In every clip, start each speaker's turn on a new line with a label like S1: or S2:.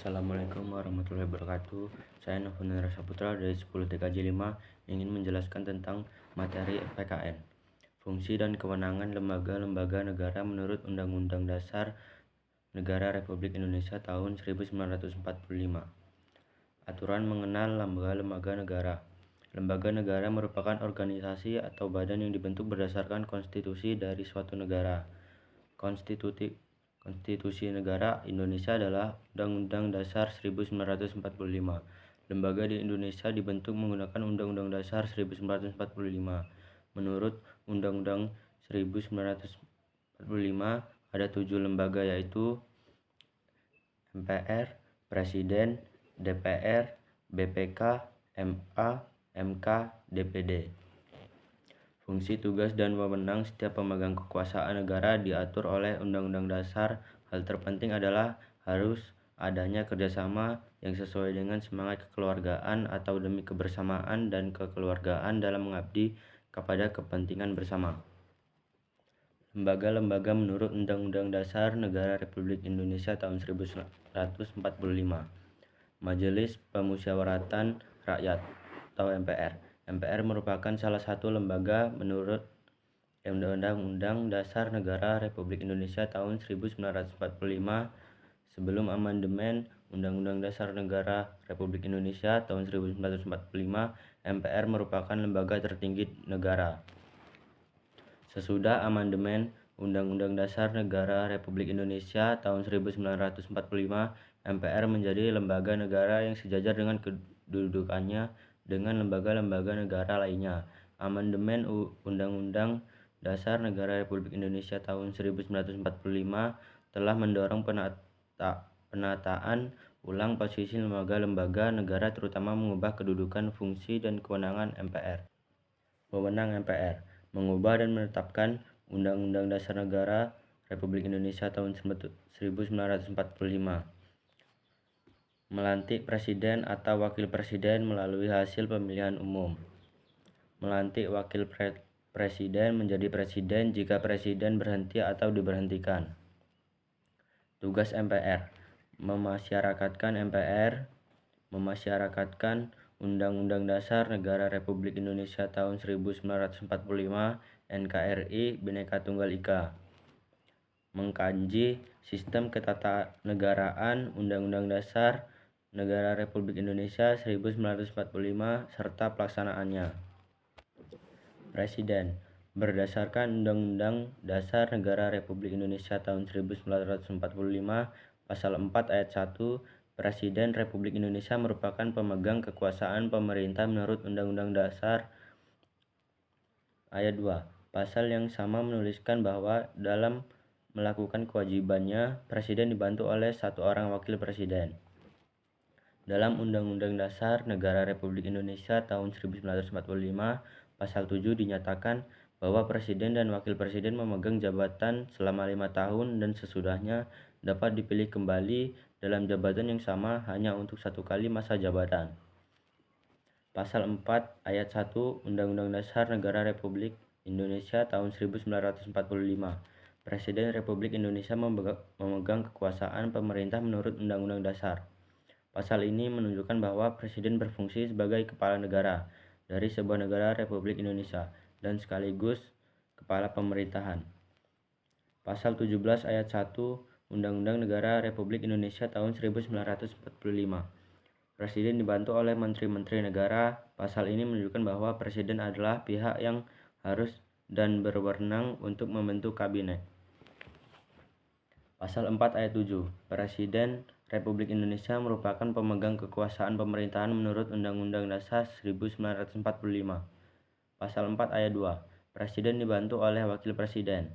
S1: Assalamualaikum warahmatullahi wabarakatuh. Saya Nofrian Saputra dari 10 TKJ 5 ingin menjelaskan tentang materi PKN. Fungsi dan kewenangan lembaga-lembaga negara menurut Undang-Undang Dasar Negara Republik Indonesia tahun 1945. Aturan mengenal lembaga-lembaga negara. Lembaga negara merupakan organisasi atau badan yang dibentuk berdasarkan konstitusi dari suatu negara. Konstitusi Negara Indonesia adalah Undang-Undang Dasar 1945. Lembaga di Indonesia dibentuk menggunakan Undang-Undang Dasar 1945. Menurut Undang-Undang 1945 ada 7 lembaga, yaitu MPR, Presiden, DPR, BPK, MA, MK, DPD. Fungsi, tugas, dan wewenang setiap pemegang kekuasaan negara diatur oleh Undang-Undang Dasar. Hal terpenting adalah harus adanya kerjasama yang sesuai dengan semangat kekeluargaan atau demi kebersamaan dan kekeluargaan dalam mengabdi kepada kepentingan bersama. Lembaga-lembaga menurut Undang-Undang Dasar Negara Republik Indonesia tahun 1945. Majelis Pemusyawaratan Rakyat atau MPR. MPR merupakan salah satu lembaga menurut Undang-Undang Dasar Negara Republik Indonesia tahun 1945. Sebelum amandemen Undang-Undang Dasar Negara Republik Indonesia tahun 1945, MPR merupakan lembaga tertinggi negara. Sesudah amandemen Undang-Undang Dasar Negara Republik Indonesia tahun 1945, MPR menjadi lembaga negara yang sejajar dengan kedudukannya dengan lembaga-lembaga negara lainnya. Amandemen Undang-Undang Dasar Negara Republik Indonesia tahun 1945 telah mendorong penataan ulang posisi lembaga-lembaga negara, terutama mengubah kedudukan, fungsi, dan kewenangan MPR. Wewenang MPR mengubah dan menetapkan Undang-Undang Dasar Negara Republik Indonesia tahun 1945. Melantik presiden atau wakil presiden melalui hasil pemilihan umum. Melantik wakil presiden menjadi presiden jika presiden berhenti atau diberhentikan. Tugas MPR: memasyarakatkan MPR, memasyarakatkan Undang-Undang Dasar Negara Republik Indonesia tahun 1945, NKRI Bhinneka Tunggal Ika. Mengkaji sistem ketatanegaraan Undang-Undang Dasar Negara Republik Indonesia 1945 serta pelaksanaannya. Presiden. Berdasarkan Undang-Undang Dasar Negara Republik Indonesia tahun 1945, Pasal 4 Ayat 1, Presiden Republik Indonesia merupakan pemegang kekuasaan pemerintah menurut Undang-Undang Dasar. Ayat 2. Pasal yang sama menuliskan bahwa dalam melakukan kewajibannya, Presiden dibantu oleh satu orang wakil presiden. Dalam Undang-Undang Dasar Negara Republik Indonesia tahun 1945, Pasal 7 dinyatakan bahwa Presiden dan Wakil Presiden memegang jabatan selama 5 tahun dan sesudahnya dapat dipilih kembali dalam jabatan yang sama hanya untuk 1 kali masa jabatan. Pasal 4 Ayat 1 Undang-Undang Dasar Negara Republik Indonesia tahun 1945. Presiden Republik Indonesia memegang kekuasaan pemerintah menurut Undang-Undang Dasar. Pasal ini menunjukkan bahwa Presiden berfungsi sebagai kepala negara dari sebuah negara Republik Indonesia dan sekaligus kepala pemerintahan. Pasal 17 Ayat 1 Undang-Undang Negara Republik Indonesia tahun 1945. Presiden dibantu oleh menteri-menteri negara. Pasal ini menunjukkan bahwa Presiden adalah pihak yang harus dan berwenang untuk membentuk kabinet. Pasal 4 Ayat 7. Presiden Republik Indonesia merupakan pemegang kekuasaan pemerintahan menurut Undang-Undang Dasar 1945. Pasal 4 Ayat 2. Presiden dibantu oleh wakil presiden.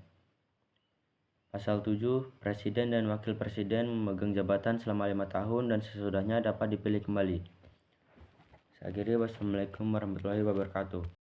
S1: Pasal 7. Presiden dan wakil presiden memegang jabatan selama 5 tahun dan sesudahnya dapat dipilih kembali. Saya akhiri, wassalamualaikum warahmatullahi wabarakatuh.